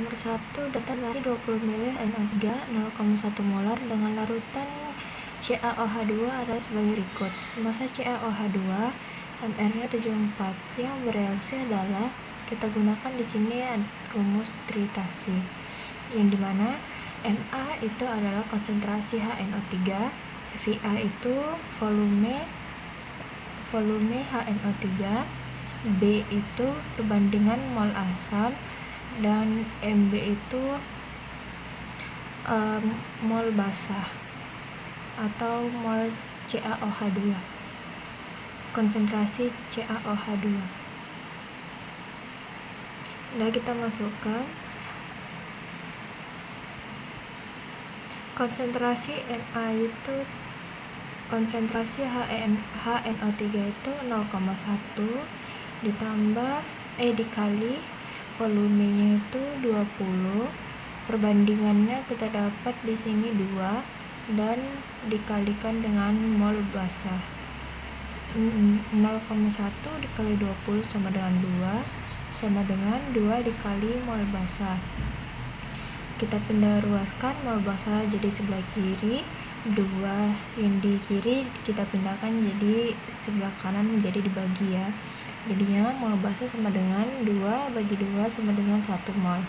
Nomor 1, data gasi 20 ml NO3 0,1 molar dengan larutan CaOH2 adalah sebagai berikut. Massa CaOH2 MR-nya 74. Yang bereaksi adalah kita gunakan di sini rumus titritasi, yang dimana Na itu adalah konsentrasi HNO3, Va itu volume HNO3, B itu perbandingan mol asam, dan Mb itu mol basah atau mol CaOH2, konsentrasi CaOH2. Nah, kita masukkan konsentrasi Na itu, konsentrasi HNO3 itu 0,1 ditambah dikali volumenya itu 20, perbandingannya kita dapat di sini 2 dan dikalikan dengan mol basah. 0,1 dikali 20 sama dengan 2 dikali mol basah. Kita pindah ruaskan mol basah jadi sebelah kiri, 2 yang di kiri kita pindahkan jadi sebelah kanan, menjadi dibagi ya. Jadinya mol basah sama dengan 2 bagi 2 sama dengan 1 mol.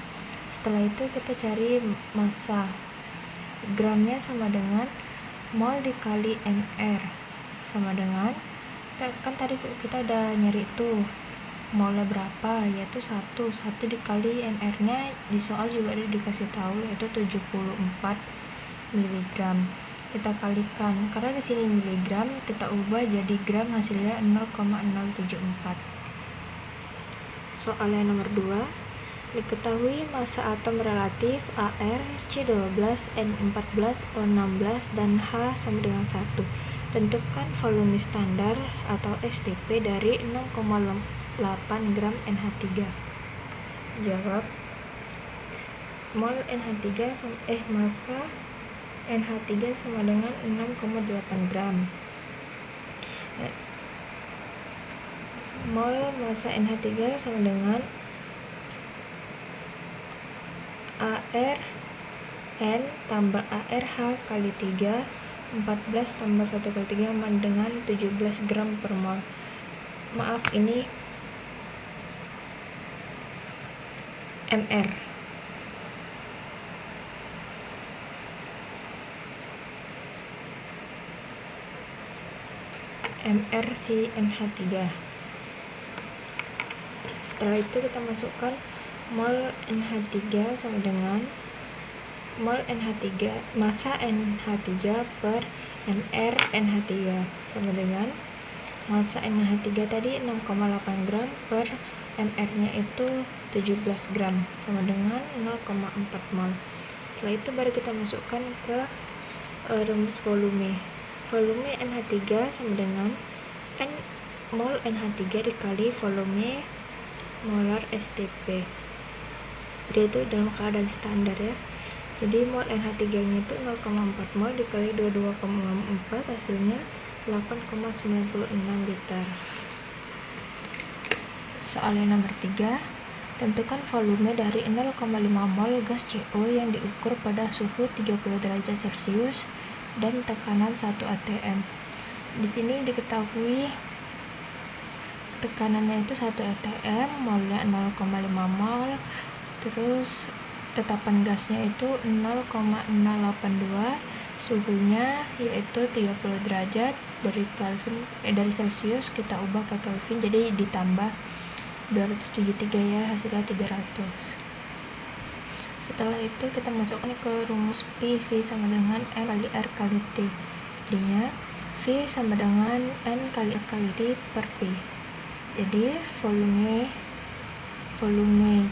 Setelah itu kita cari massa. Gramnya sama dengan mol dikali MR, sama dengan, kan tadi kita udah nyari itu molnya berapa, yaitu 1 dikali MR-nya di soal juga ada dikasih tahu, yaitu 74 mg. Kita kalikan, karena di sini miligram kita ubah jadi gram, hasilnya 0,074. Soal yang nomor 2, diketahui massa atom relatif AR, C12, N14, O16 dan H sama dengan 1. Tentukan volume standar atau STP dari 0,8 gram NH3. Jawab. Mol NH3 massa NH3 sama dengan 6,8 gram. Mol massa NH3 sama dengan AR N tambah ARH kali 3, 14 tambah 1 kali 3 sama dengan 17 gram per mol. Maaf, ini MR. MR si NH3. Setelah itu kita masukkan mol NH3 sama dengan mol NH3, massa NH3 per MR NH3 sama dengan massa NH3 tadi 6,8 gram per MR-nya itu 17 gram sama dengan 0,4 mol. Setelah itu baru kita masukkan ke rumus volume. Volume NH3 sama dengan mol NH3 dikali volume molar STP. Dia itu dalam keadaan standar ya. Jadi mol NH3 nya itu 0,4 mol dikali 22,4, hasilnya 8,96 liter. Soal yang nomor 3, tentukan volume dari 0,5 mol gas CO yang diukur pada suhu 30 derajat Celcius dan tekanan 1 atm. Di sini diketahui tekanannya itu 1 atm, molnya 0,5 mol, terus tetapan gasnya itu 0,082, suhunya yaitu 30 derajat, dari Celcius kita ubah ke Kelvin jadi ditambah 273 ya, hasilnya 300. Setelah itu kita masukkan ke rumus P, V sama dengan N kali R kali T. Jadinya V sama dengan N kali R kali T per P. Jadi volume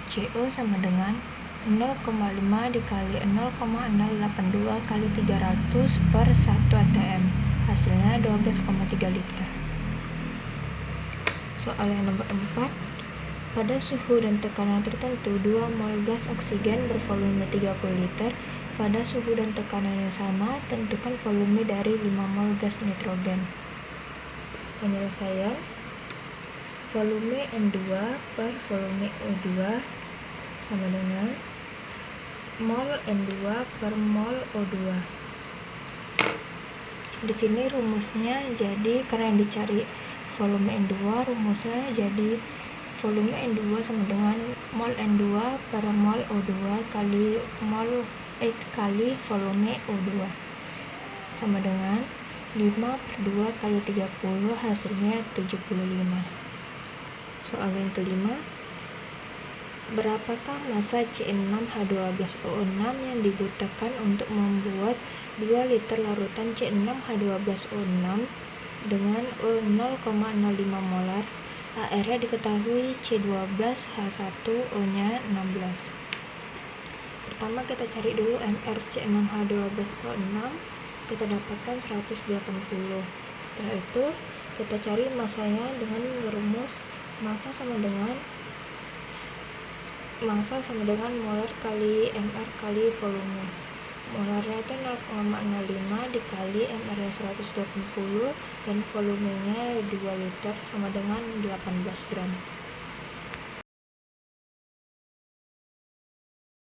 CO sama dengan 0,5 dikali 0,082 kali 300 per 1 atm, hasilnya 12,3 liter. Soal yang nomor 4, pada suhu dan tekanan tertentu 2 mol gas oksigen bervolume 30 liter. Pada suhu dan tekanan yang sama, tentukan volume dari 5 mol gas nitrogen. Penyelesaian, volume N2 per volume O2 sama dengan mol N2 per mol O2. Di sini rumusnya jadi karena yang dicari volume N2, rumusnya jadi volume N2 sama dengan mol N2 per mol O2 kali volume O2 sama dengan 5/2 kali 30, hasilnya 75. Soal yang kelima, berapakah massa C6H12O6 yang dibutuhkan untuk membuat 2 liter larutan C6H12O6 dengan 0,05 molar? AR-nya diketahui C12H1O-nya 16. Pertama kita cari dulu MR C6H12O6, kita dapatkan 180. Setelah itu kita cari massanya dengan rumus massa sama dengan molar kali MR kali volume. Molarnya itu 0,05 dikali MR-nya 180 dan volumenya 2 liter sama dengan 18 gram.